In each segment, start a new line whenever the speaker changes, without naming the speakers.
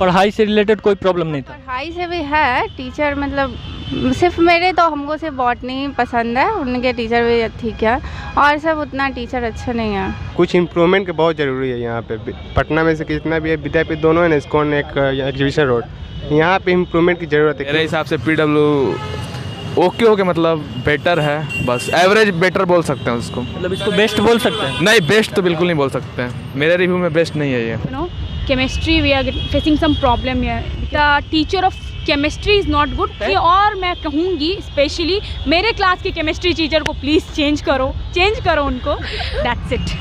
पढ़ाई से रिलेटेड कोई प्रॉब्लम नहीं था?
पढ़ाई से भी है, टीचर मतलब सिर्फ मेरे तो हमको सिर्फ बॉटनी पसंद है, उनके टीचर भी ठीक है और सब उतना टीचर अच्छा नहीं है।
कुछ इम्प्रूवमेंट की बहुत ज़रूरी है यहाँ पे। पटना में से कितना भी है, विद्यापीठ दोनों है ना, इस्कॉन एक एग्जीबिशन रोड, यहाँ पे इम्प्रूवमेंट की ज़रूरत है।
मेरे हिसाब से PW ओके मतलब बेटर है, बस एवरेज बेटर बोल सकते हैं उसको।
मतलब इसको बेस्ट बोल सकते हैं?
नहीं, बेस्ट तो बिल्कुल नहीं बोल सकते हैं, मेरे रिव्यू में बेस्ट नहीं है ये।
Chemistry we are facing some problem here, the teacher of chemistry is not good. और मैं कहूँगी स्पेशली मेरे क्लास के केमिस्ट्री टीचर को प्लीज़ चेंज करो उनको, दैट्स इट।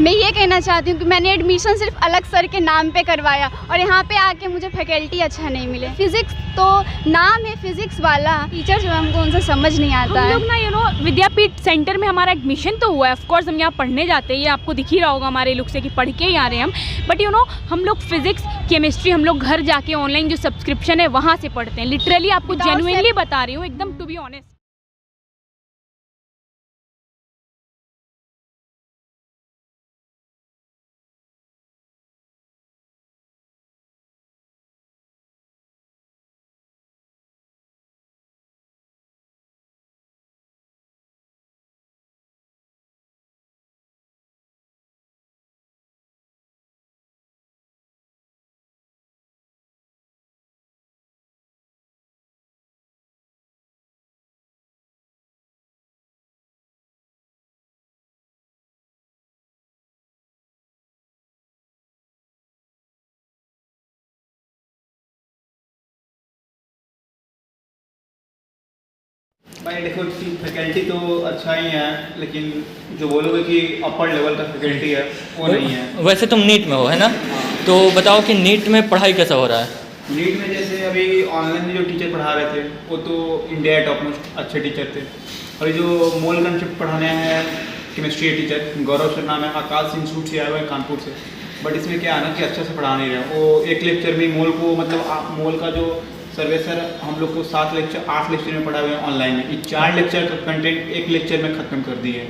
मैं ये कहना चाहती हूँ कि मैंने एडमिशन सिर्फ अलग सर के नाम पे करवाया और यहाँ पे आके मुझे फैकल्टी अच्छा नहीं मिले। फिजिक्स तो नाम है फिजिक्स वाला, टीचर जो है हमको उनसे समझ नहीं आता है।
हम लोग ना विद्यापीठ सेंटर में हमारा एडमिशन तो हुआ है, ऑफकोर्स हम यहाँ पढ़ने जाते हैं, ये आपको दिख ही रहा होगा हमारे लुक से कि पढ़ के ही आ रहे हैं हम, बट हम लोग फिजिक्स केमिस्ट्री हम लोग घर जाके ऑनलाइन जो सब्सक्रिप्शन है वहाँ से पढ़ते हैं। लिटरली आपको जेन्युइनली बता रही हूँ, एकदम टू बी ऑनेस्ट।
भाई देखो, फैकल्टी तो अच्छा ही है, लेकिन जो बोलोगे कि अपर लेवल का फैकल्टी है वो नहीं है।
वैसे तुम नीट में हो है ना, तो बताओ कि नीट में पढ़ाई कैसा हो रहा है?
नीट में जैसे अभी ऑनलाइन जो टीचर पढ़ा रहे थे वो तो इंडिया टॉप मोस्ट अच्छे टीचर थे। अभी जो मूल कंसेप्ट पढ़ाने हैं केमिस्ट्री के टीचर गौरव सर नाम है, आकाश इंस्टीट्यूट से आए हुए हैं कानपुर से, बट इसमें क्या है ना कि अच्छा से पढ़ा नहीं रहे। वो एक लेक्चर में मोल को मतलब मोल का जो सर्वे सर हम लोग को 8 लेक्चर में पढ़ा हुए हैं ऑनलाइन में, ये 4 लेक्चर का कंटेंट एक लेक्चर में ख़त्म कर दिए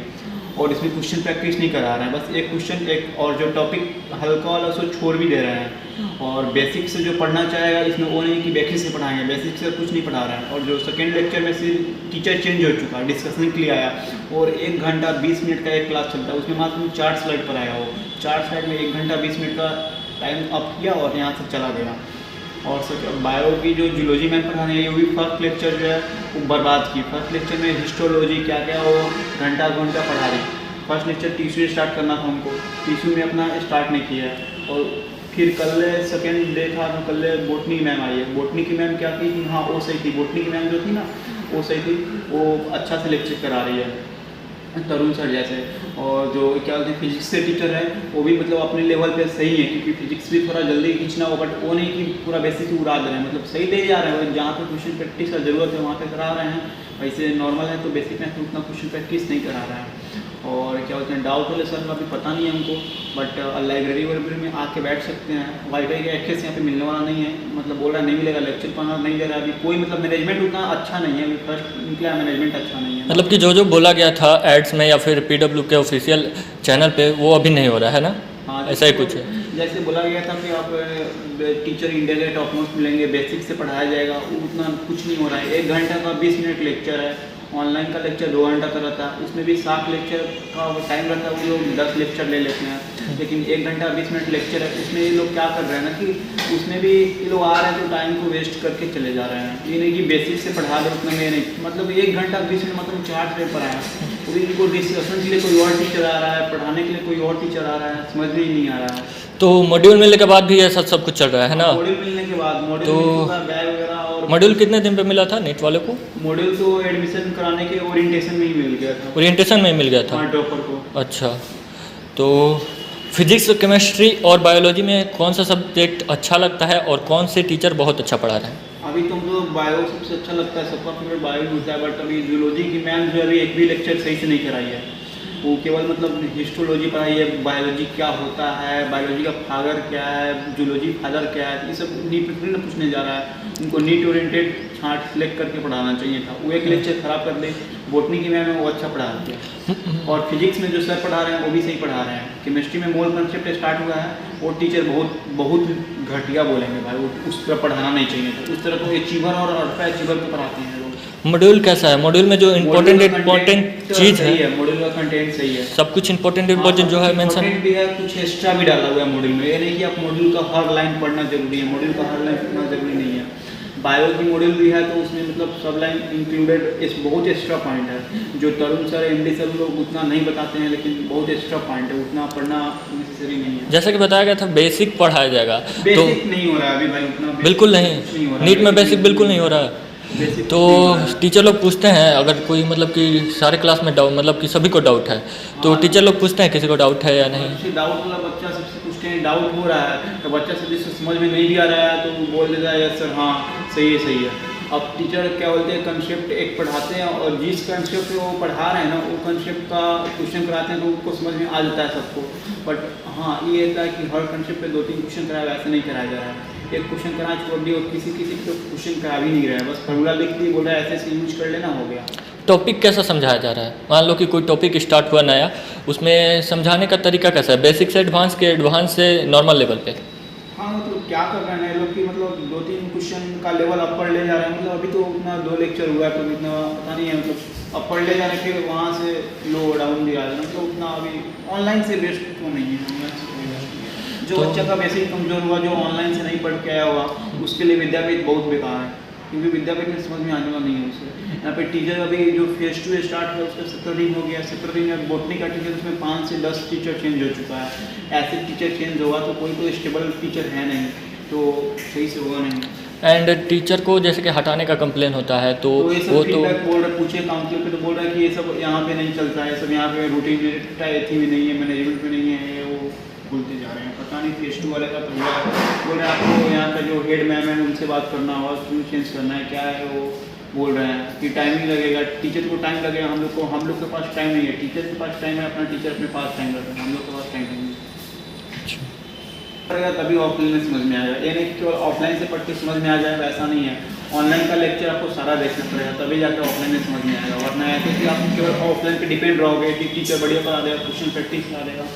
और इसमें क्वेश्चन प्रैक्टिस नहीं करा रहे हैं, बस एक क्वेश्चन एक और जो टॉपिक हल्का वाला उसको छोड़ भी दे रहे हैं। और बेसिक से जो पढ़ना चाहेगा इसमें वो नहीं कि बेसिक से पढ़ाएंगे, बेसिक से कुछ नहीं पढ़ा रहे हैं। और जो सेकेंड लेक्चर में से टीचर चेंज हो चुका है, डिस्कशन के लिए आया और 1 घंटा 20 मिनट का एक क्लास चलता है, उसमें मात्र 4 स्लाइड पर आया हो, 4 स्लाइड में 1 घंटा 20 मिनट का टाइम अप किया और यहाँ से चला गया। और सर बायो की जो जूलॉजी मैम पढ़ाने है, ये भी फर्स्ट लेक्चर जो है वो बर्बाद की। फर्स्ट लेक्चर में हिस्टोलॉजी क्या क्या वो घंटा पढ़ा रही। फर्स्ट लेक्चर टिश्यू स्टार्ट करना था हमको, टिश्यू में अपना स्टार्ट नहीं किया। और फिर कल सेकेंड डे था तो कल बोटनी मैम आई है, बोटनी की मैम क्या की थी, हाँ वो सही थी, बोटनी की मैम जो थी ना वो सही थी, वो अच्छा से लेक्चर करा रही है तरुण सर जैसे। और जो क्या बोलते हैं फिजिक्स के टीचर है वो भी मतलब अपने लेवल पे सही है, क्योंकि फिजिक्स भी थोड़ा जल्दी खींचना हो, बट वो नहीं कि पूरा बेसिक ही उड़ा दे रहे हैं, मतलब सही दे जा रहे हैं। जहाँ पे क्वेश्चन प्रैक्टिस का ज़रूरत है वहाँ पे करा रहे हैं, वैसे नॉर्मल है तो बेसिक में उतना क्वेश्चन प्रैक्टिस नहीं करा रहे हैं। और क्या बोलते हैं डाउट वाले सर का अभी पता नहीं है हमको, बट लाइब्रेरी वाइब्रेरी में आके बैठ सकते हैं। वाईफाई का एक्सेस यहाँ पे मिलने वाला नहीं है, मतलब बोल रहा है नहीं मिलेगा, लेक्चर पढ़ना नहीं दे रहा है अभी कोई, मतलब मैनेजमेंट उतना अच्छा नहीं है, अभी फर्स्ट निकला मैनेजमेंट अच्छा नहीं है।
मतलब कि जो बोला गया था एड्स में या फिर PW के ऑफिशियल चैनल पे वो अभी नहीं हो रहा है ना?
हाँ,
ऐसा ही कुछ है।
जैसे बोला गया था कि आप टीचर इंडिया के टॉप मोस्ट मिलेंगे, बेसिक से पढ़ाया जाएगा, वो उतना कुछ नहीं हो रहा है। 1 घंटा का 20 मिनट लेक्चर है, ऑनलाइन का लेक्चर 2 घंटा का रहता है, उसमें भी 7 लेक्चर का वो टाइम रहता है, वो लोग 10 लेक्चर ले लेते हैं। लेकिन 1 घंटा 20 मिनट लेक्चर है, उसमें ये लोग क्या कर रहे हैं ना कि उसमें भी ये लोग आ रहे हैं तो टाइम को वेस्ट करके चले जा रहे हैं। ये नहीं कि बेसिक से पढ़ा दे, उतना में नहीं, मतलब 1 घंटा 20 मिनट मतलब 4 पीरियड पढ़ाया, तो इनको डिस्कशन के लिए कोई और टीचर आ रहा है, पढ़ाने के लिए कोई और टीचर आ रहा है, समझ में ही नहीं आ रहा है।
तो मॉड्यूल मिलने के बाद भी ऐसा सब कुछ चल रहा है ना?
मॉड्यूल मिलने के बाद
तो
बैग वगैरह। और
मॉड्यूल कितने दिन पे मिला था नीट वाले को?
मॉड्यूल तो एडमिशन कराने के ओरिएंटेशन में ही मिल गया था।
ओरिएंटेशन में मिल गया था
टॉपर को।
अच्छा, तो फिजिक्स केमिस्ट्री और बायोलॉजी में कौन सा सब्जेक्ट अच्छा लगता है और कौन से टीचर बहुत अच्छा पढ़ा रहे हैं?
अभी तुमको बायो सबसे अच्छा लगता है, सबका फेवरेट बायो होता है, बट अभी जूलॉजी की मैम जो अभी एक भी लेक्चर सही से नहीं कराई है, वो केवल मतलब हिस्टोलॉजी पढ़ाई है, बायोलॉजी क्या होता है, बायोलॉजी का फादर क्या है, जूलॉजी फादर क्या है, ये सब नीट पूछने जा रहा है। उनको नीट ओरिएंटेड छांट सेलेक्ट करके पढ़ाना चाहिए था, वो एक लेक्चर खराब कर दे। बोटनी की मैम है वो अच्छा पढ़ा दिया, और फिजिक्स में जो सर पढ़ा रहे हैं वो भी सही पढ़ा रहे हैं। केमिस्ट्री में मोल कंसेप्ट स्टार्ट हुआ है, वो टीचर बहुत घटिया बोलेंगे भाई, वो उस तरह पढ़ाना नहीं चाहिए था। उस तरह को अचीवर और अल्फा अचीवर को पढ़ाते हैं लोग।
मॉड्यूल कैसा है? मॉड्यूल में जो इम्पोर्टेंट चीज़
सही
है,
है, मॉड्यूल का कंटेंट सही है,
सब कुछ इम्पोर्टेंट जो है मेंशन
कंटेंट भी है, कुछ एक्स्ट्रा भी डाला हुआ है मॉड्यूल में। ये नहीं कि आप मॉड्यूल का हर लाइन पढ़ना जरूरी है, मॉड्यूल का हर लाइन पढ़ना जरूरी नहीं है। बायो की मॉड्यूल भी है तो उसमें मतलब सब लाइन इंक्लूडेड, इस बहुत एक्स्ट्रा पॉइंट है जो तरुण सर एमडी सर लोग उतना नहीं बताते हैं, लेकिन बहुत एक्स्ट्रा पॉइंट है, उतना पढ़ना नेसेसरी नहीं है।
जैसा कि बताया गया था बेसिक पढ़ाया जाएगा, तो
बेसिक नहीं हो रहा है अभी भाई, उतना
बिल्कुल नहीं, नीट में बेसिक बिल्कुल नहीं हो रहा है। तो टीचर लोग पूछते हैं, अगर कोई मतलब कि सारे क्लास में डाउट, मतलब कि सभी को डाउट है, तो टीचर लोग पूछते हैं किसी को डाउट है या नहीं।
डाउट वाला बच्चा सबसे पूछते हैं डाउट हो रहा है, तो बच्चा से जिससे समझ में नहीं भी आ रहा है तो वो बोल देता है यस सर, हाँ सही है। अब टीचर क्या बोलते हैं, कंसेप्ट एक पढ़ाते हैं और जिस कंसेप्ट वो पढ़ा रहे हैं ना, वो कंसेप्ट का क्वेश्चन कराते हैं तो उनको समझ में आ जाता है सबको। बट हाँ ये होता है कि हर कंसेप्ट पे 2-3 क्वेश्चन कराया, वैसे नहीं कराया जा रहा है। एक क्वेश्चन करा छोड़ दिया और किसी तो क्वेश्चन करा भी नहीं रहा है, बस फॉर्मूला लिख दिए, बोल रहा है ऐसे यूज कर लेना, हो गया।
टॉपिक कैसा समझाया जा रहा है? मान लो कि कोई टॉपिक स्टार्ट हुआ नया, उसमें समझाने का तरीका कैसा है? बेसिक से एडवांस के एडवांस से नॉर्मल लेवल पे?
हाँ मतलब क्या कर रहे हैं लोग कि मतलब 2-3 क्वेश्चन का लेवल अपर ले जा रहे हैं। मतलब अभी तो उतना 2 लेक्चर हुआ है तो इतना पता नहीं है, मतलब अपर ले जा रहे हैं, फिर वहाँ से लो डाउन भी आ रहे हैं, मतलब उतना अभी ऑनलाइन से बेस्ट तो नहीं है। जो बच्चा का बेसिक कमजोर हुआ, जो ऑनलाइन से नहीं पढ़ के आया हुआ, उसके लिए विद्यापीठ बहुत बेकार है, क्योंकि विद्यापीठ में समझ में आने वाला नहीं है उसे। यहाँ पे टीचर अभी जो फेज 2 स्टार्ट हुआ उसका 17 दिन हो गया, 17 दिन में बोटनी का टीचर उसमें 5 से 10 टीचर चेंज हो चुका है। ऐसे टीचर चेंज होगा तो कोई तो स्टेबल टीचर है नहीं, तो सही से होगा नहीं।
एंड टीचर को जैसे कि हटाने का कंप्लेन होता है तो
ये सब
वो तो
बोल रहे, पूछे काउंसिल पे तो बोल रहा है कि ये सब यहाँ पे नहीं चलता है, सब यहाँ पे रूटीन में नहीं है, मैनेजमेंट में नहीं है, वो बोलते जा रहे हैं। पता नहीं फेज 2 वाले का तो हुआ है, बोल रहे हैं आपको यहाँ का जो हेड मैम है उनसे बात करना होगा, क्यों चेंज करना है, क्या है वो बोल रहे हैं कि टाइमिंग लगेगा, टीचर को टाइम लगेगा, हम लोग के पास टाइम नहीं है, टीचर के पास टाइम है, अपना टीचर अपने पास टाइम रखता है, हम लोग के पास टाइम नहीं है। तभी ऑफलाइन में समझ में आएगा, ये नहीं कि ऑफलाइन से पढ़ के समझ में आ जाए, वैसा नहीं है। ऑनलाइन का लेक्चर आपको सारा देखना पड़ेगा, तभी जाकर ऑफलाइन में समझ में आएगा, वरना ऐसे कि आप केवल ऑफलाइन पे डिपेंड रहोगे कि टीचर बढ़िया करा देगा, क्वेश्चन प्रैक्टिस करा देगा,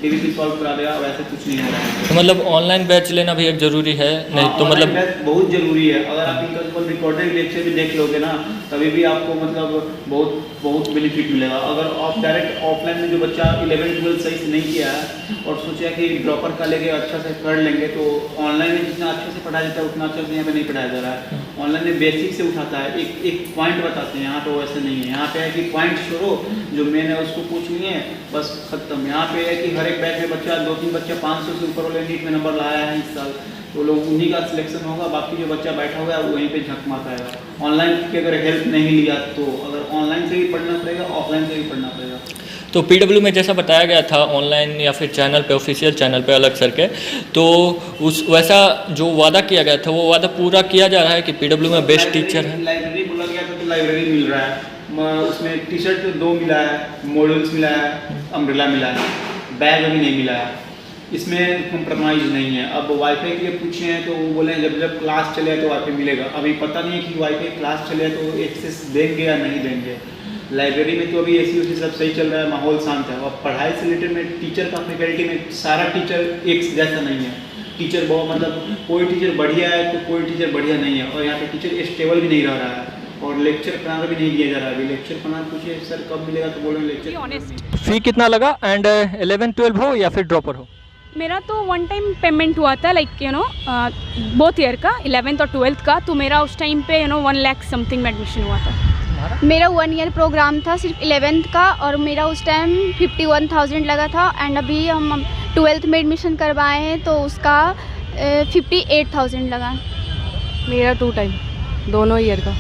डीवीपी सॉल्व करा देगा, वैसे कुछ नहीं हो रहा है।
तो मतलब ऑनलाइन बैच लेना भी एक ज़रूरी है, नहीं तो मतलब
बहुत ज़रूरी है। अगर आप इनका रिकॉर्डेड लेक्चर भी देख लोगे ना, तभी भी आपको मतलब बहुत बेनिफिट मिलेगा। अगर आप डायरेक्ट ऑफलाइन में जो बच्चा 11-12 सही से नहीं किया है और सोचा कि ड्रॉपर का लेके अच्छा से पढ़ लेंगे, तो ऑनलाइन में जितना अच्छे से पढ़ाया जाता है उतना अच्छे से यहाँ पे नहीं पढ़ाया जा रहा है। ऑनलाइन में बेसिक से उठाता है, एक पॉइंट बताते हैं, यहाँ पे वैसे नहीं है। यहाँ पे है कि पॉइंट छोड़ो, जो मेन है उसको पूछ लिए, बस खत्म। यहाँ पे है कि हर एक बैच में बच्चा 2-3 बच्चा 500 से ऊपर वाले नीट में नंबर लाया है इस साल, तो लोग उन्हीं का सिलेक्शन होगा, बाकी जो बच्चा बैठा हुआ है वो वहीं पे झक मार पाएगा। ऑनलाइन की अगर हेल्प नहीं लिया तो अगर ऑनलाइन से भी पढ़ना पड़ेगा, ऑफलाइन से भी पढ़ना पड़ेगा।
तो पीडब्ल्यू में जैसा बताया गया था ऑनलाइन या फिर चैनल पे, ऑफिशियल चैनल पे अलग सर के, तो उस वैसा जो वादा किया गया था वो वादा पूरा किया जा रहा है कि पीडब्ल्यू में बेस्ट टीचर है?
लाइब्रेरी बोला गया था तो लाइब्रेरी मिल रहा है, उसमें टी शर्ट 2 मिला है, मॉडल्स मिला है, अम्ब्रेला मिला है, बैग अभी नहीं मिला है, इसमें कॉम्प्रोमाइज़ नहीं है। अब वाईफाई के लिए पूछे हैं तो वो बोले जब क्लास चले तो वाईफाई मिलेगा। अभी पता नहीं है कि वाईफाई क्लास चले तो एक्सेस देंगे या नहीं देंगे। लाइब्रेरी में तो अभी ऐसी सब सही चल रहा है, माहौल शांत है। और पढ़ाई से रिलेटेड में टीचर का फैकल्टी में सारा टीचर एक जैसा नहीं है। टीचर बहुत मतलब कोई टीचर बढ़िया है तो कोई टीचर बढ़िया नहीं है, और यहाँ पे टीचर स्टेबल भी नहीं रह रहा है, और लेक्चर पढ़ाना भी नहीं दिया जा रहा है। अभी लेक्चर पढ़ाना पूछिए सर कब मिलेगा तो बोल रहे हैं लेक्चर।
ऑनेस्ट,
फ़ी कितना लगा? एंड 11-12 हो या फिर ड्रॉपर हो?
मेरा तो 1 टाइम पेमेंट हुआ था, लाइक बोथ ईयर का, 11th और 12th का। तो मेरा उस टाइम पे 1 लाख समथिंग में एडमिशन हुआ था।
मेरा 1 ईयर प्रोग्राम था सिर्फ 11th का, और मेरा उस टाइम 51,000 लगा था। एंड अभी हम 12th में एडमिशन करवाए हैं तो उसका 58,000 लगा।
मेरा 2 टाइम दोनों ईयर का,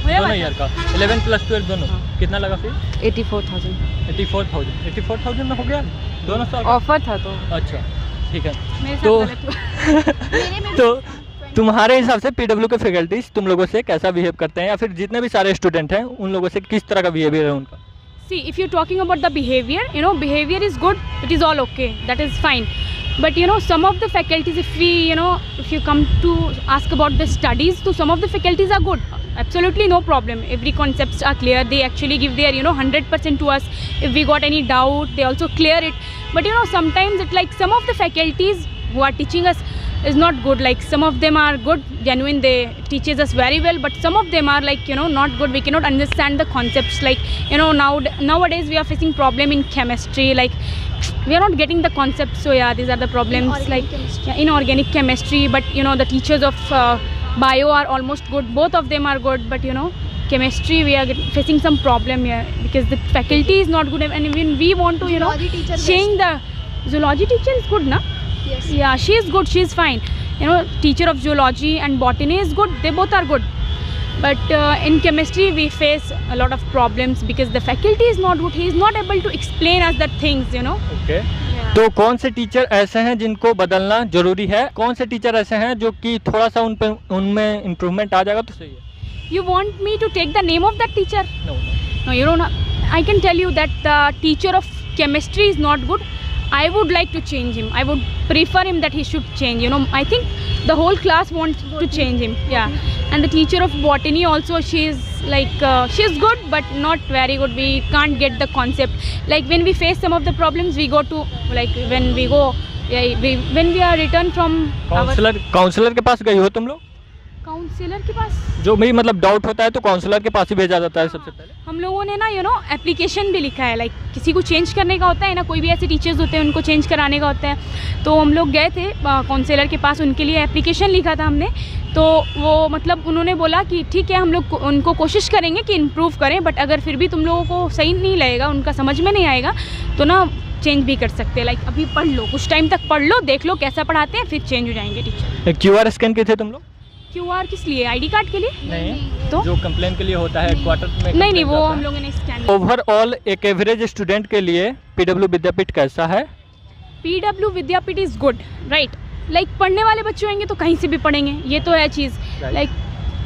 दोनों ईयर का 11 + 12 दोनों। कितना लगा फिर?
84,000
84,000 में हो गया दोनों साल?
ऑफर था तो।
अच्छा ठीक है।
मेरे साथ
तो
गलत हुआ।
तो तुम्हारे हिसाब से पीडब्ल्यू के फैकल्टीज तुम लोगों से कैसा बिहेव करते हैं, या फिर जितने भी सारे स्टूडेंट हैं उन लोगों से किस तरह का बिहेवियर है उनका?
See, if you're talking about the behavior, behavior is good, it is all okay, that is fine. But some of the faculties, if we, if you come to ask about the studies, so some of the faculties are good, absolutely no problem. Every concepts are clear. They actually give their 100% to us. If we got any doubt, they also clear it. But sometimes it's like some of the faculties who are teaching us is not good. Like some of them are good, genuine, they teaches us very well, but some of them are like, you know, not good. We cannot understand the concepts. Like, you know, nowadays we are facing problem in chemistry, like we are not getting the concepts. So yeah, these are the problems. Like yeah, inorganic chemistry, but you know, the teachers of bio are almost good. Both of them are good, but you know, chemistry we are facing some problem here because the faculty is not good, and even we want to, you know,
Zoology teacher
change the zoology teacher is good, na?
Yes.
Yeah, she is good, she is fine. You know, teacher of zoology and botany is good, they both are good. But in chemistry we face a lot of problems because the faculty is not good. He is not able to explain us the things, you know.
Okay तो कौन से teacher ऐसे हैं जिनको बदलना जरूरी है, कौन से टीचर ऐसे हैं जो कि थोड़ा सा उनमें इम्प्रूवमेंट आ जाएगा तो सही है?
You want me to take the name of that teacher?
No.
No, you don't know. I can tell you that the teacher of chemistry is not good. I would like to change him. I would prefer him that he should change. You know, I think the whole class wants to change him. Yeah. And the teacher of botany also, she is like, she is good but not very good. We can't get the concept. Like when we face some of the problems, we go to, like when we go, yeah, when we are returned from
counsellor के पास गई हो तुम लोग?
Counsellor के पास
जो भी मतलब डाउट होता है तो काउंसलर के पास ही भेजा जाता है सबसे पहले।
हम लोगों ने ना, यू नो, एप्लीकेशन भी लिखा है। लाइक किसी को चेंज करने का होता है ना, कोई भी ऐसे टीचर्स होते हैं उनको चेंज कराने का होता है, तो हम लोग गए थे काउंसलर के पास, उनके लिए एप्लीकेशन लिखा था हमने। तो वो मतलब उन्होंने बोला कि ठीक है, हम लोग उनको कोशिश करेंगे कि इम्प्रूव करें, बट अगर फिर भी तुम लोगों को सही नहीं लगेगा, उनका समझ में नहीं आएगा, तो ना चेंज भी कर सकते हैं। लाइक अभी पढ़ लो, कुछ टाइम तक पढ़ लो, देख लो कैसा पढ़ाते हैं, फिर चेंज हो जाएंगे टीचर।
QR स्कैन किए थे तुम लोग?
QR किस लिए? ID कार्ड के लिए?
नहीं,
तो
जो कंप्लेन के लिए होता है क्वार्टर में।
नहीं, वो हम लोगों ने स्कैन।
ओवरऑल एक एवरेज स्टूडेंट के लिए PW विद्यापीठ कैसा है?
PW Vidyapeeth is good, right. Like पढ़ने वाले बच्चे होंगे तो कहीं से भी पढ़ेंगे, ये तो है चीज़। लाइक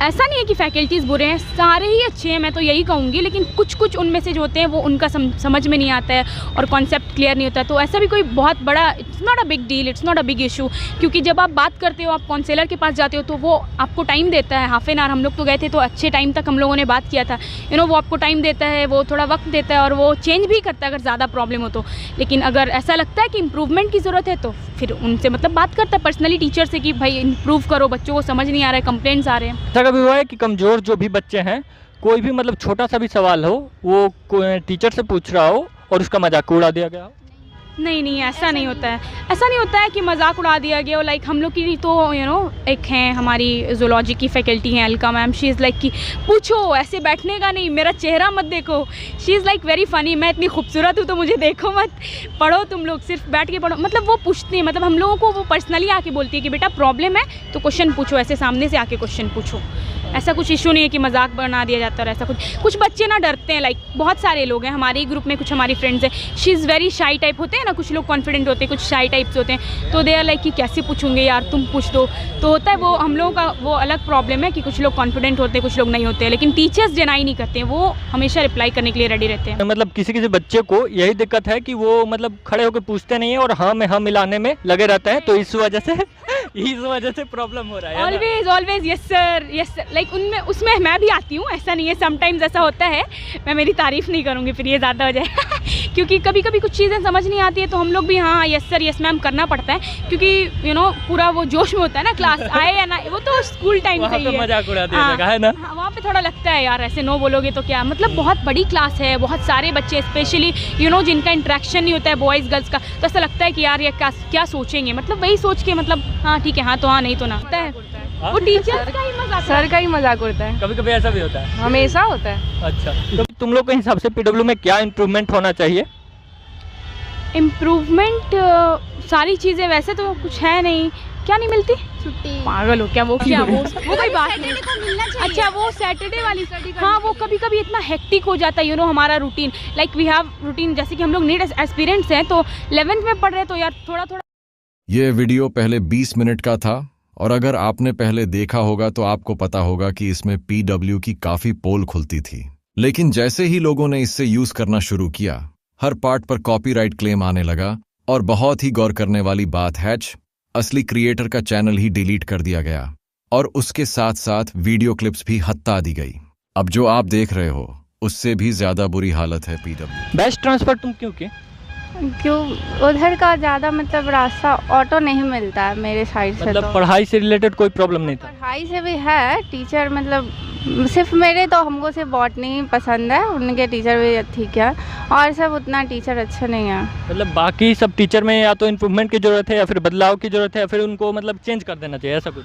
ऐसा नहीं है कि फैकल्टीज़ बुरे हैं, सारे ही अच्छे हैं, मैं तो यही कहूँगी। लेकिन कुछ उनमें से जो होते हैं वो उनका समझ में नहीं आता है और कॉन्सेप्ट क्लियर नहीं होता है, तो ऐसा भी कोई बहुत बड़ा, it's not a big deal, it's not a big issue. क्योंकि जब आप बात करते हो, आप काउंसलर के पास जाते हो, तो वो आपको टाइम देता है, हाफ एन आवर। हम लोग तो गए थे तो अच्छे टाइम तक हम लोगों ने बात किया था, यू नो, वो आपको टाइम देता है, वो थोड़ा वक्त देता है और वो चेंज भी करता है अगर ज़्यादा प्रॉब्लम हो तो। लेकिन अगर ऐसा लगता है कि इम्प्रूवमेंट की ज़रूरत है तो फिर उनसे मतलब बात करता है पर्सनली टीचर से कि भाई इम्प्रूव करो, बच्चों को समझ नहीं आ रहा है, कंप्लेंट्स आ रहे हैं।
ऐसा कभी हुआ है कि कमज़ोर जो भी बच्चे हैं, कोई भी मतलब छोटा सा भी सवाल हो, वो टीचर से पूछ रहा हो और उसका मजाक उड़ा दिया गया हो?
नहीं, ऐसा नहीं होता है। ऐसा नहीं होता है कि मजाक उड़ा दिया गया हो। लाइक हम लोग की तो यू नो एक हैं हमारी जोलॉजी की फैकल्टी हैं, Alka ma'am, she is like कि पूछो, ऐसे बैठने का नहीं, मेरा चेहरा मत देखो। She is like very funny, मैं इतनी खूबसूरत हूँ तो मुझे देखो मत, पढ़ो तुम लोग, सिर्फ बैठ के पढ़ो। मतलब वो पूछती हैं, मतलब हम लोगों को वो पर्सनली आके बोलती है कि बेटा प्रॉब्लम है तो क्वेश्चन पूछो, ऐसे सामने से आके क्वेश्चन पूछो। ऐसा कुछ इशू नहीं है कि मजाक बना दिया जाता है। ऐसा कुछ बच्चे ना डरते हैं, लाइक बहुत सारे लोग हैं हमारे ही ग्रुप में, कुछ हमारी फ्रेंड्स हैं, she is very shy type होते हैं ना, कुछ लोग कॉन्फिडेंट होते हैं, कुछ शाई टाइप्स होते हैं, तो दे आर लाइक कि कैसे पूछूंगे यार, तुम पूछ दो। तो होता है वो, हम लोगों का वो अलग प्रॉब्लम है कि कुछ लोग कॉन्फिडेंट होते हैं, कुछ लोग नहीं होते हैं, लेकिन टीचर्स डिनाई नहीं करते हैं, वो हमेशा रिप्लाई करने के लिए रेडी रहते हैं।
मतलब किसी बच्चे को यही दिक्कत है कि वो मतलब खड़े होकर पूछते नहीं है और हाँ में हाँ मिलाने में लगे रहते हैं, तो इस वजह से प्रॉब्लम हो रहा है।
ऑलवेज यस सर, लाइक उनमें उसमें मैं भी आती हूँ, ऐसा नहीं है, समटाइम्स ऐसा होता है। मैं मेरी तारीफ़ नहीं करूँगी फिर ये ज़्यादा हो जाए क्योंकि कभी कभी कुछ चीज़ें समझ नहीं आती है तो हम लोग भी हाँ यस सर यस मैम करना पड़ता है, क्योंकि यू नो पूरा वो जोश में होता है ना, क्लास आए या ना, वो तो स्कूल टाइम से ही है,
मजाक उड़ा दिया जाएगा, है ना।
वहाँ पे थोड़ा लगता है यार ऐसे नो बोलोगे तो क्या, मतलब बहुत बड़ी क्लास है, बहुत सारे बच्चे, स्पेशली यू नो जिनका इंटरेक्शन नहीं होता है बॉयज़ गर्ल्स का, तो ऐसा लगता है कि यार ये क्या सोचेंगे, मतलब वही सोच के मतलब हाँ ठीक है, हाँ तो हाँ, नहीं तो ना होता है। वो टीचर का ही मजाक,
सर का ही मजाक उड़ता है,
कभी कभी ऐसा भी होता है,
हमेशा होता है।
अच्छा, तो तुम लोग के हिसाब से PW में क्या इम्प्रूवमेंट होना चाहिए?
इम्प्रूवमेंट सारी चीज़ें, वैसे तो कुछ है नहीं, क्या नहीं मिलती,
छुट्टी,
पागल हो क्या, वो क्या वो कोई बात नहीं। अच्छा वो सैटरडे वाली, हाँ वो कभी कभी इतना हेक्टिक हो जाता है, यू नो हमारा routine, like we have routine, जैसे कि हम लोग नीट एस्पिरेंट्स हैं तो 11th में पढ़ रहे तो यार थोड़ा
ये वीडियो पहले 20 मिनट का था और अगर आपने पहले देखा होगा तो आपको पता होगा कि इसमें PW की काफी पोल खुलती थी, लेकिन जैसे ही लोगों ने इससे यूज करना शुरू किया, हर पार्ट पर कॉपीराइट क्लेम आने लगा और बहुत ही गौर करने वाली बात है, असली क्रिएटर का चैनल ही डिलीट कर दिया गया और उसके साथ साथ वीडियो क्लिप्स भी हत्या दी गई। अब जो आप देख रहे हो उससे भी ज्यादा बुरी हालत है PW।
बैच ट्रांसफर तुम क्यों किए?
क्यों उधर का ज़्यादा मतलब रास्ता ऑटो नहीं मिलता है मेरे साइड से।
मतलब
तो
पढ़ाई से रिलेटेड कोई प्रॉब्लम नहीं था?
पढ़ाई से भी है, टीचर मतलब सिर्फ मेरे तो हमको सिर्फ बॉटनी पसंद है, उनके टीचर भी ठीक है और सब उतना टीचर अच्छे नहीं है।
मतलब बाकी सब टीचर में या तो इम्प्रूवमेंट की ज़रूरत है या फिर बदलाव की ज़रूरत है या फिर उनको मतलब चेंज कर देना चाहिए, ऐसा कुछ?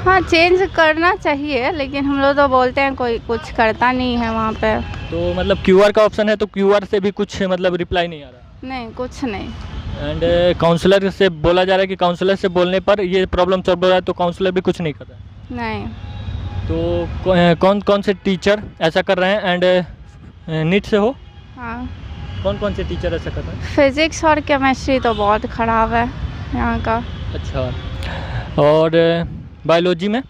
हाँ चेंज करना चाहिए, लेकिन हम लोग तो बोलते हैं कोई कुछ करता नहीं है वहाँ पे।
तो मतलब QR का ऑप्शन है तो QR से भी कुछ मतलब रिप्लाई नहीं आ रहा?
नहीं, कुछ नहीं।
एंड काउंसलर से बोला जा रहा है कि काउंसलर से बोलने पर ये प्रॉब्लम सॉल्व हो रहा है, तो काउंसलर भी कुछ नहीं कर रहा है?
नहीं।
तो कौन कौन से टीचर ऐसा कर रहे हैं? एंड नीट से हो?
हाँ।
कौन कौन से टीचर ऐसा कर रहे हैं?
फिज़िक्स और केमिस्ट्री तो बहुत ख़राब है यहाँ का।
अच्छा, और बायोलॉजी में?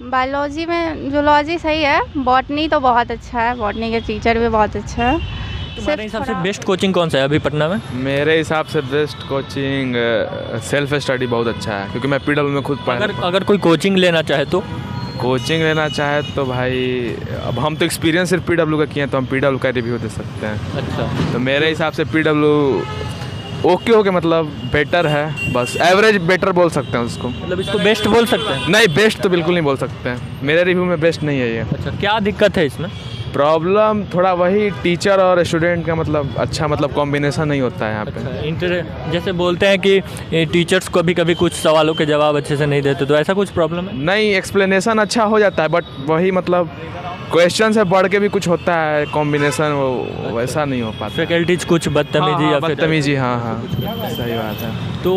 बायोलॉजी में जूलॉजी सही है, बॉटनी तो बहुत अच्छा है, बॉटनी के टीचर भी बहुत अच्छा है।
तुम्हारे हिसाब से बेस्ट कोचिंग कौन सा है अभी पटना में?
मेरे हिसाब से बेस्ट कोचिंग सेल्फ स्टडी बहुत अच्छा है, क्योंकि मैं PW में खुद
अगर कोई कोचिंग लेना चाहे तो?
कोचिंग लेना चाहे तो भाई अब हम तो एक्सपीरियंस सिर्फ PW का किए हैं, तो हम PW का रिव्यू दे सकते हैं।
अच्छा,
तो मेरे हिसाब से PW ओके हो के मतलब बेटर है, बस एवरेज बेटर बोल सकते हैं उसको।
मतलब इसको बेस्ट बोल सकते हैं?
नहीं, बेस्ट तो बिल्कुल नहीं बोल सकते हैं, मेरे रिव्यू में बेस्ट नहीं है ये।
अच्छा, क्या दिक्कत है इसमें?
प्रॉब्लम थोड़ा वही टीचर और स्टूडेंट का मतलब अच्छा मतलब कॉम्बिनेशन नहीं होता है यहाँ पे।
अच्छा, जैसे बोलते हैं कि टीचर्स को कभी कुछ सवालों के जवाब अच्छे से नहीं देते, तो ऐसा कुछ प्रॉब्लम है?
नहीं, एक्सप्लेनेशन अच्छा हो जाता है, बट वही मतलब क्वेश्चन से बढ़ के भी कुछ होता है, कॉम्बिनेशन वो वैसा नहीं हो पाता।
फैकल्टीज कुछ बदतमीजी या फिर
बदतमीजी, हाँ सही बात है।
तो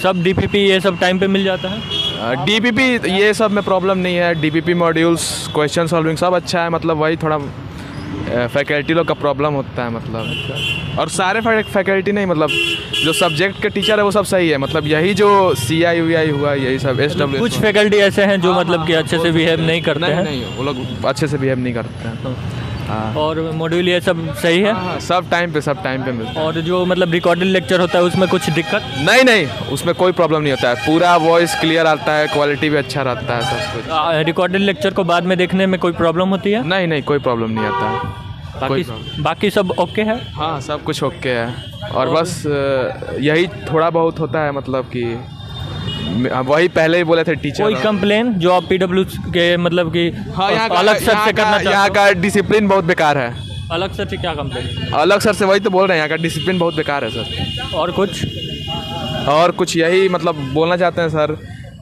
सब DPP ये सब टाइम पे मिल जाता है?
DPP ये सब में प्रॉब्लम नहीं है, DPP मॉड्यूल्स क्वेश्चन सॉल्विंग सब अच्छा है, मतलब वही थोड़ा फैकल्टी लोग का प्रॉब्लम होता है मतलब। और सारे फैकल्टी नहीं, मतलब जो सब्जेक्ट के टीचर है वो सब सही है, मतलब यही जो CI UI हुआ यही सब SW
कुछ फैकल्टी ऐसे हैं जो मतलब कि अच्छे से बिहेव नहीं करते हैं?
नहीं, वो लोग अच्छे से बिहेव नहीं करते हैं। हाँ।
और मॉड्यूल ये सब सही है?
हाँ, सब टाइम पे मिलता है।
और जो मतलब रिकॉर्डेड लेक्चर होता है उसमें कुछ दिक्कत?
नहीं, उसमें कोई प्रॉब्लम नहीं होता है, पूरा वॉइस क्लियर आता है, क्वालिटी भी अच्छा रहता है, सब कुछ।
रिकॉर्डेड लेक्चर को बाद में देखने में कोई प्रॉब्लम होती है?
नहीं, कोई प्रॉब्लम नहीं आता है।
बाकी सब ओके है?
हाँ, सब कुछ ओके है, और बस यही थोड़ा बहुत होता है, मतलब कि वही पहले ही बोले थे टीचर।
कोई कंप्लेन जो आप PW के मतलब कि
हाँ,
अलग सर से करना चाहते हो?
यहाँ का डिसिप्लिन बहुत बेकार है।
अलग सर से क्या कंप्लेन?
अलग सर से वही तो बोल रहे हैं, यहाँ का डिसिप्लिन बहुत बेकार है सर।
और कुछ
यही मतलब बोलना चाहते हैं सर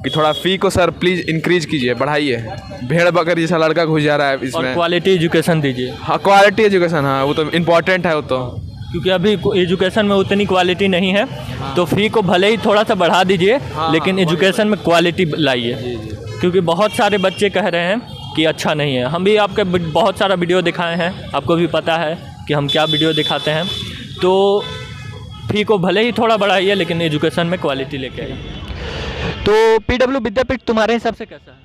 कि थोड़ा फ़ी को सर प्लीज़ इंक्रीज कीजिए, बढ़ाइए। भेड़ बकरी जैसा लड़का घुस जा रहा है इसमें।
और क्वालिटी एजुकेशन दीजिए।
हाँ, क्वालिटी एजुकेशन, हाँ वो तो इम्पोर्टेंट है, वो तो
क्योंकि अभी एजुकेशन में उतनी क्वालिटी नहीं है, तो फ़ी को भले ही थोड़ा सा बढ़ा दीजिए, लेकिन एजुकेशन में क्वालिटी लाइए, क्योंकि बहुत सारे बच्चे कह रहे हैं कि अच्छा नहीं है। हम भी आपके बहुत सारा वीडियो दिखाए हैं, आपको भी पता है कि हम क्या वीडियो दिखाते हैं। तो फ़ी को भले ही थोड़ा बढ़ाइए, लेकिन एजुकेशन में क्वालिटी लेके आइए। तो PW विद्यापीठ तुम्हारे हिसाब से कैसा है?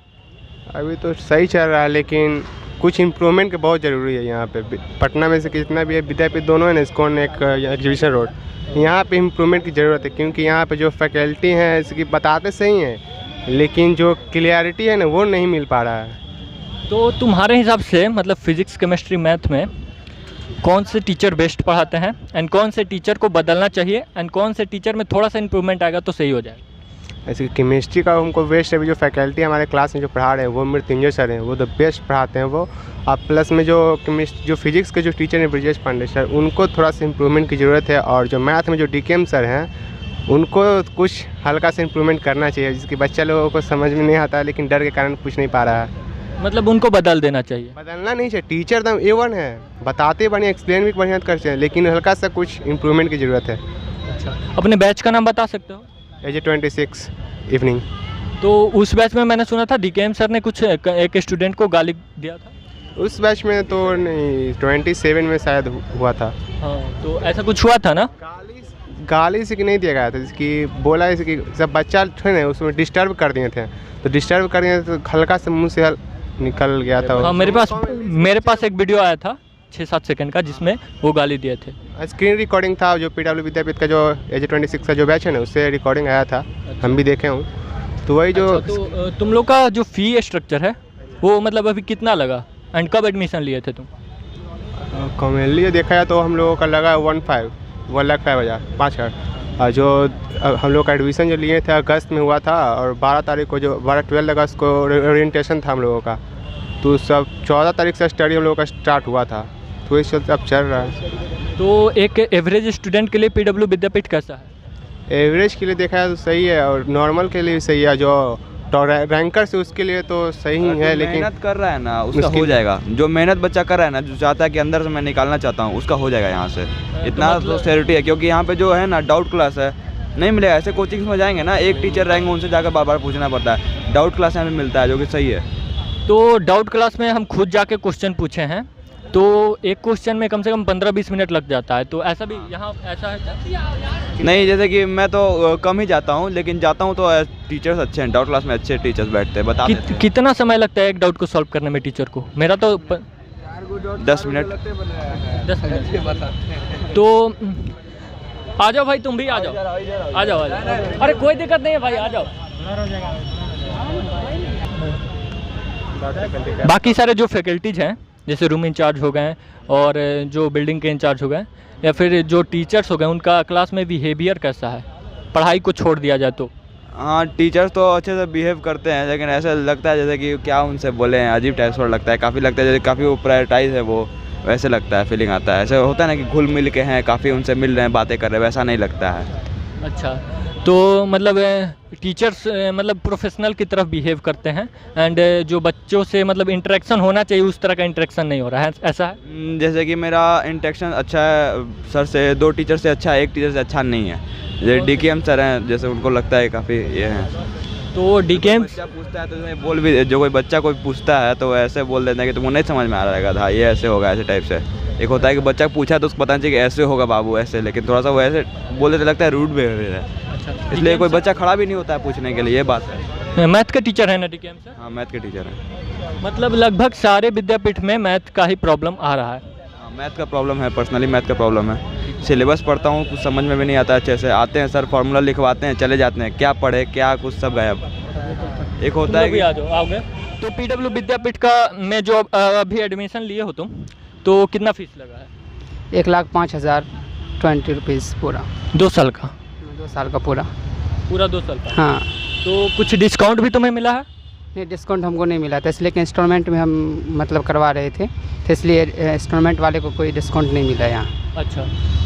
अभी तो सही चल रहा है, लेकिन कुछ इम्प्रूवमेंट की बहुत ज़रूरी है यहाँ पे। पटना में से कितना भी है, विद्यापीठ दोनों है ना, इस्कॉन एक एग्जीबिशन रोड, यहाँ पे इम्प्रूवमेंट की ज़रूरत है, क्योंकि यहाँ पे जो फैकल्टी हैं इसकी बताते सही हैं, लेकिन जो क्लियरिटी है ना वो नहीं मिल पा रहा है।
तो तुम्हारे हिसाब से मतलब फिज़िक्स केमिस्ट्री मैथ में कौन से टीचर बेस्ट पढ़ाते हैं, एंड कौन से टीचर को बदलना चाहिए, एंड कौन से टीचर में थोड़ा सा इम्प्रूवमेंट आएगा तो सही हो जाए?
ऐसे केमिस्ट्री का हमको बेस्ट है, जो फैकल्टी हमारे क्लास में जो पढ़ा रहे हैं वो मृत्युंजय सर हैं, वो द बेस्ट पढ़ाते हैं वो। और प्लस में जो फिजिक्स के जो टीचर हैं ब्रजेश पांडे सर, उनको थोड़ा सा इम्प्रूवमेंट की ज़रूरत है। और जो मैथ में जो DKM सर हैं, उनको कुछ हल्का सा इम्प्रूवमेंट करना चाहिए, जिसकी बच्चा लोगों को समझ में नहीं आता, लेकिन डर के कारण पूछ नहीं पा रहा है।
मतलब उनको बदल देना चाहिए? बदलना
नहीं चाहिए, टीचर तो A1 है, बताते बढ़िया, एक्सप्लेन भी बढ़िया करते हैं, लेकिन हल्का सा कुछ इम्प्रूवमेंट की ज़रूरत है।
अच्छा, अपने बैच का नाम बता सकते हो?
AJ26 evening.
तो उस बैच में मैंने सुना था DKM सर ने कुछ एक स्टूडेंट को गाली दिया था।
उस बैच में तो नहीं, 27 में शायद हुआ था।
हाँ, तो ऐसा कुछ हुआ था ना?
गाली से कि नहीं दिया गया था, जिसकी बोला इसकी जब बच्चा थे ना उसमें डिस्टर्ब कर दिए थे, तो डिस्टर्ब कर दिए तो हल्का से मुँह से निकल गया था।
हाँ, मेरे पास एक वीडियो आया था 6-7 सेकंड का, जिसमें वो गाली दिए थे।
स्क्रीन रिकॉर्डिंग था, जो PW विद्यापीठ का जो AJ26 का जो बैच है ना, उससे रिकॉर्डिंग आया था। हम भी देखे हूँ, तो वही जो।
अच्छा, तो तुम लोग का जो फ़ी स्ट्रक्चर है वो मतलब अभी कितना लगा, एंड कब एडमिशन लिए थे तुम?
कॉमनली देखा जाए तो हम लोगों का लगा 15 1,05,000 5,000। और जो हम लोग का एडमिशन जो लिए थे अगस्त में हुआ था, और 12 तारीख को जो 12 अगस्त को ओरिएंटेशन था हम लोगों का, तो सब 14 तारीख से स्टडी हम लोगों का स्टार्ट हुआ था, तो इस चलते अब चल रहा है।
तो एक एवरेज स्टूडेंट के लिए पीडब्ल्यू विद्यापीठ कैसा है?
एवरेज के लिए देखा है तो सही है, और नॉर्मल के लिए भी सही है, जो रैंकर से उसके लिए तो सही ही है, लेकिन
मेहनत कर रहा है ना उसका हो जाएगा। जो मेहनत बच्चा कर रहा है ना, जो चाहता है कि अंदर से मैं निकालना चाहता हूँ, उसका हो जाएगा यहाँ से। इतना तो सिक्योरिटी है, क्योंकि यहाँ पे जो है ना डाउट क्लास है, नहीं मिलेगा। ऐसे कोचिंग्स में जाएंगे ना, एक टीचर रहेंगे, उनसे जाकर बार बार पूछना पड़ता है। डाउट क्लास यहाँ पे मिलता है, जो कि सही है।
तो डाउट क्लास में हम खुद जाके क्वेश्चन पूछे हैं, तो एक क्वेश्चन में कम से कम 15-20 मिनट लग जाता है, तो ऐसा भी यहाँ ऐसा है?
नहीं, जैसे कि मैं तो कम ही जाता हूँ, लेकिन जाता हूँ तो टीचर्स अच्छे हैं, डाउट क्लास में अच्छे टीचर्स बैठते हैं, बता देते हैं।
कितना समय लगता है एक डाउट को सॉल्व करने में टीचर को? मेरा तो
10 मिनट।
10 मिनट। तो आ जाओ भाई, तुम भी आ जाओ, आ जाओ, आ जाओ। अरे कोई दिक्कत नहीं है भाई, आ जाओ। बाकी सारे जो फैकल्टीज हैं, जैसे रूम इंचार्ज हो गए और जो बिल्डिंग के इंचार्ज हो गए, या फिर जो टीचर्स हो गए, उनका क्लास में बिहेवियर कैसा है, पढ़ाई को छोड़ दिया जाए तो?
हाँ, टीचर्स तो अच्छे से बिहेव करते हैं, लेकिन ऐसा लगता है जैसे कि क्या उनसे बोले हैं, अजीब टाइप से लगता है। काफ़ी लगता है जैसे काफ़ी वो प्रायोरिटाइज है, वो वैसे लगता है, फीलिंग आता है। ऐसे होता है ना कि घुल मिल के हैं, काफ़ी उनसे मिल रहे हैं, बातें कर रहे हैं, वैसा नहीं लगता है।
अच्छा, तो मतलब टीचर्स मतलब प्रोफेशनल की तरफ बिहेव करते हैं, एंड जो बच्चों से मतलब इंटरेक्शन होना चाहिए उस तरह का इंटरेक्शन नहीं हो रहा है, ऐसा है?
जैसे कि मेरा इंटरेक्शन अच्छा है सर से, 2 टीचर से अच्छा है, 1 टीचर से अच्छा नहीं है। जैसे DKM सर हैं, जैसे उनको लगता है काफ़ी ये है।
तो DKM
बच्चा पूछता है तो बोल भी, जो कोई बच्चा कोई पूछता है तो ऐसे बोल देते हैं कि तुमको नहीं समझ में आ रहेगा था, ये ऐसे होगा, ऐसे टाइप से। एक होता है कि बच्चा पूछा तो उसको पता नहीं चाहिए कि ऐसे होगा बाबू, ऐसे, लेकिन थोड़ा सा वो ऐसे बोल देते, लगता है रूड बिहेवियर है। इसलिए कोई बच्चा खड़ा भी नहीं होता है पूछने के लिए, ये बात है।
मैथ के टीचर है ना DKM सर?
हाँ, मैथ के टीचर हैं।
मतलब लगभग सारे विद्यापीठ में मैथ का ही प्रॉब्लम आ रहा है।
हाँ, मैथ का प्रॉब्लम है, पर्सनली मैथ का प्रॉब्लम है। सिलेबस पढ़ता हूँ, कुछ समझ में भी नहीं आता अच्छे से। आते हैं सर, फार्मूला लिखवाते हैं, चले जाते हैं, क्या पढ़े क्या कुछ सब गायब। एक होता है कि
आ जाओ, आओगे। तो पीडब्ल्यू विद्यापीठ का में जो अभी एडमिशन लिए हो तुम, तो कितना फीस लगा है?
1,05,020 रुपीज़ पूरा।
2 साल का?
2 साल का पूरा
2 साल का।
हाँ।
तो कुछ डिस्काउंट भी तुम्हें मिला है?
नहीं, डिस्काउंट हमको नहीं मिला था, इसलिए कि इंस्टॉलमेंट में हम मतलब करवा रहे थे, तो इसलिए इंस्टॉलमेंट वाले को कोई डिस्काउंट नहीं मिला यहाँ।
अच्छा,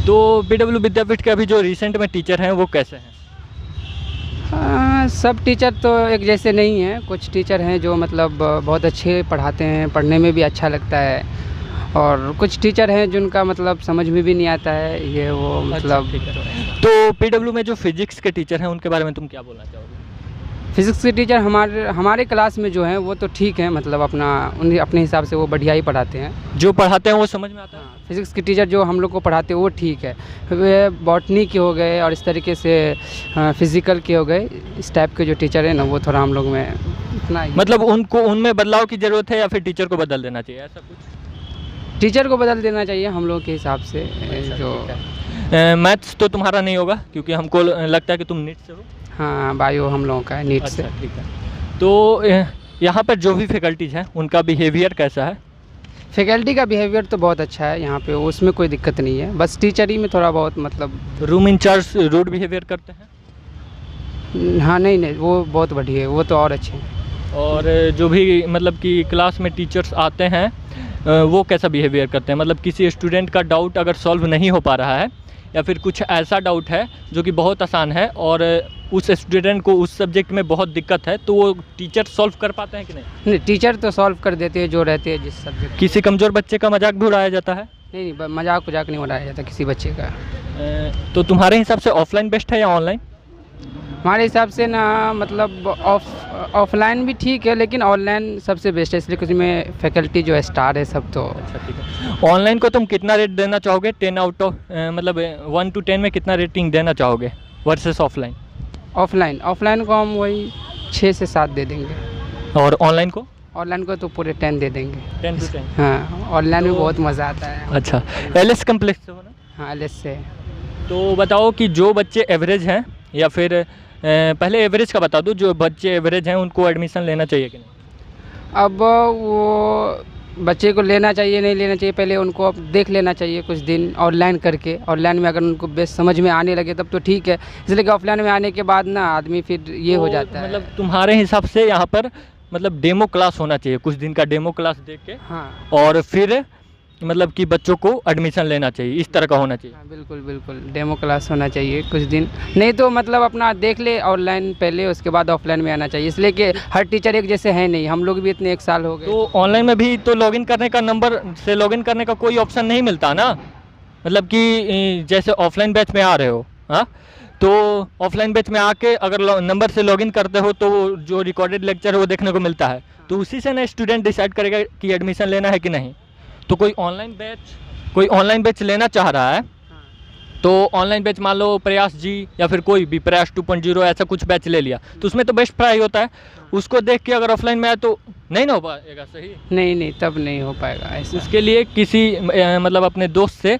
तो पीडब्ल्यू विद्यापीठ के अभी जो रिसेंट में टीचर हैं वो कैसे हैं?
सब टीचर तो एक जैसे नहीं हैं, कुछ टीचर हैं जो मतलब बहुत अच्छे पढ़ाते हैं, पढ़ने में भी अच्छा लगता है, और कुछ टीचर हैं जिनका मतलब समझ में भी नहीं आता है ये वो मतलब।
तो पीडब्ल्यू में जो फिजिक्स के टीचर हैं उनके बारे में तुम क्या बोलना चाहोगे?
फिज़िक्स के टीचर हमारे क्लास में जो हैं वो तो ठीक है, मतलब अपने हिसाब से वो बढ़िया ही पढ़ाते हैं।
जो पढ़ाते हैं वो समझ में आता है?
फिज़िक्स के टीचर जो हम लोग को पढ़ाते हैं वो ठीक है। वे बॉटनी के हो गए और इस तरीके से फिज़िकल के हो गए, इस टाइप के जो टीचर हैं ना, वो थोड़ा हम लोग में इतना
मतलब उनको उनमें बदलाव की ज़रूरत है, या फिर टीचर को बदल देना चाहिए, ऐसा कुछ?
टीचर को बदल देना चाहिए हम लोग के हिसाब से। जो
मैथ्स तो तुम्हारा नहीं होगा, क्योंकि हमको लगता है कि तुम नीट से हो।
हाँ, बायो हम लोगों का है, नीट से।
ठीक है। तो यहाँ पर जो भी फैकल्टीज़ हैं उनका बिहेवियर कैसा है?
फैकल्टी का बिहेवियर तो बहुत अच्छा है यहाँ पे, उसमें कोई दिक्कत नहीं है, बस टीचर ही में थोड़ा बहुत मतलब।
रूम इंचार्ज रूड बिहेवियर करते हैं?
हाँ, नहीं, वो बहुत बढ़िया है, वो तो और अच्छे हैं।
और जो भी मतलब कि क्लास में टीचर्स आते हैं वो कैसा बिहेवियर करते हैं? मतलब किसी स्टूडेंट का डाउट अगर सॉल्व नहीं हो पा रहा है, या फिर कुछ ऐसा डाउट है जो कि बहुत आसान है और उस स्टूडेंट को उस सब्जेक्ट में बहुत दिक्कत है, तो वो टीचर सॉल्व कर पाते हैं कि नहीं?
नहीं, टीचर तो सॉल्व कर देते हैं जो रहते हैं जिस सब्जेक्ट।
किसी कमज़ोर बच्चे का मजाक भी उड़ाया जाता है?
नहीं, मजाक नहीं उड़ाया जाता किसी बच्चे का।
तो तुम्हारे हिसाब से ऑफलाइन बेस्ट है या ऑनलाइन?
हमारे हिसाब से ना मतलब ऑफलाइन भी ठीक है, लेकिन ऑनलाइन सबसे बेस्ट है, इसलिए कुछ में फैकल्टी जो है स्टार है सब। तो
अच्छा, ठीक है। ऑनलाइन को तुम कितना रेट देना चाहोगे? 10 आउट ऑफ मतलब 1 to 10 में कितना रेटिंग देना चाहोगे वर्सेस ऑफलाइन?
ऑफलाइन को हम वही 6 से 7 दे देंगे।
और ऑनलाइन को?
ऑनलाइन को तो पूरे 10 दे देंगे।
10 to 10?
हाँ, ऑनलाइन में बहुत मज़ा आता है।
अच्छा, LS कम्प्लेक्स से हो ना?
हाँ, LS से।
तो बताओ कि जो बच्चे एवरेज हैं, या फिर पहले एवरेज का बता दो, जो बच्चे एवरेज हैं उनको एडमिशन लेना चाहिए कि नहीं?
अब वो बच्चे को लेना चाहिए नहीं लेना चाहिए, पहले उनको अब देख लेना चाहिए कुछ दिन ऑनलाइन करके। ऑनलाइन में अगर उनको बेस समझ में आने लगे तब तो ठीक है, इसलिए कि ऑफलाइन में आने के बाद ना आदमी फिर ये हो जाता है।
मतलब तुम्हारे हिसाब से यहाँ पर मतलब डेमो क्लास होना चाहिए, कुछ दिन का डेमो क्लास देख के
हाँ
और फिर मतलब कि बच्चों को एडमिशन लेना चाहिए, इस तरह का होना चाहिए।
हाँ, बिल्कुल बिल्कुल डेमो क्लास होना चाहिए कुछ दिन, नहीं तो मतलब अपना देख ले ऑनलाइन पहले, उसके बाद ऑफलाइन में आना चाहिए, इसलिए कि हर टीचर एक जैसे है नहीं, हम लोग भी इतने 1 साल हो गए।
तो ऑनलाइन में भी तो लॉगिन करने का नंबर से लॉगिन करने का कोई ऑप्शन नहीं मिलता ना, मतलब कि जैसे ऑफलाइन बैच में आ रहे हो, हाँ, तो ऑफलाइन बैच में आके अगर नंबर से लॉगिन करते हो तो जो रिकॉर्डेड लेक्चर है वो देखने को मिलता है, तो उसी से ना स्टूडेंट डिसाइड करेगा कि एडमिशन लेना है कि नहीं। तो कोई ऑनलाइन बैच लेना चाह रहा है तो ऑनलाइन बैच मान लो प्रयास जी या फिर कोई भी प्रयास 2.0 ऐसा कुछ बैच ले लिया तो उसमें तो बेस्ट प्राइस होता है, उसको देख के अगर ऑफलाइन में आए तो नहीं ना हो पाएगा। सही
नहीं तब नहीं हो पाएगा ऐसा।
उसके लिए किसी मतलब अपने दोस्त से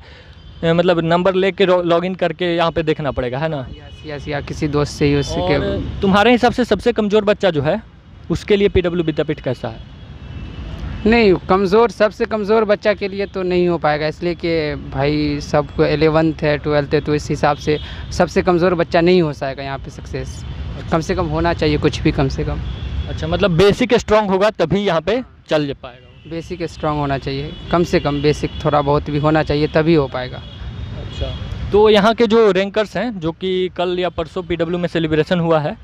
मतलब नंबर लेके लॉगिन करके यहाँ पे देखना पड़ेगा, है ना।
यस या किसी दोस्त से ही उसके।
और तुम्हारे हिसाब से सबसे कमज़ोर बच्चा जो है उसके लिए PW विद्यापीठ कैसा है?
नहीं कमज़ोर, सबसे कमज़ोर बच्चा के लिए तो नहीं हो पाएगा, इसलिए कि भाई सबको 11th है 12th है, तो इस हिसाब से सबसे कमज़ोर बच्चा नहीं हो पाएगा यहाँ पे सक्सेस। कम से कम होना चाहिए कुछ भी, कम से कम।
अच्छा, मतलब बेसिक स्ट्रांग होगा तभी यहाँ पे चल पाएगा।
बेसिक स्ट्रांग होना चाहिए, कम से कम बेसिक थोड़ा बहुत भी होना चाहिए तभी हो पाएगा।
अच्छा, तो यहाँ के जो रैंकर्स हैं जो कि कल या परसों PW में सेलिब्रेशन हुआ है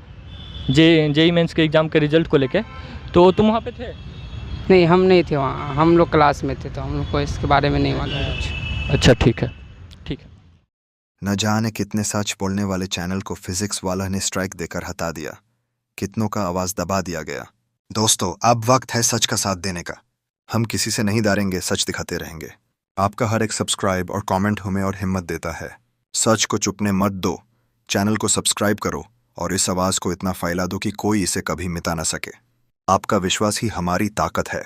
जेई मेंस के एग्ज़ाम के रिजल्ट को लेके, तो तुम वहाँ पे थे?
नहीं हम नहीं थे वहाँ, हम लोग क्लास में थे तो हम लोग को इसके बारे में नहीं मालूम कुछ।
अच्छा ठीक है, ठीक है।
न जाने कितने सच बोलने वाले चैनल को फिजिक्स वाला ने स्ट्राइक देकर हटा दिया, कितनों का आवाज़ दबा दिया गया। दोस्तों अब वक्त है सच का साथ देने का, हम किसी से नहीं डरेंगे, सच दिखाते रहेंगे। आपका हर एक सब्सक्राइब और कमेंट हमें और हिम्मत देता है। सच को चुपने मत दो, चैनल को सब्सक्राइब करो और इस आवाज़ को इतना फैला दो कि कोई इसे कभी मिटा ना सके। आपका विश्वास ही हमारी ताकत है।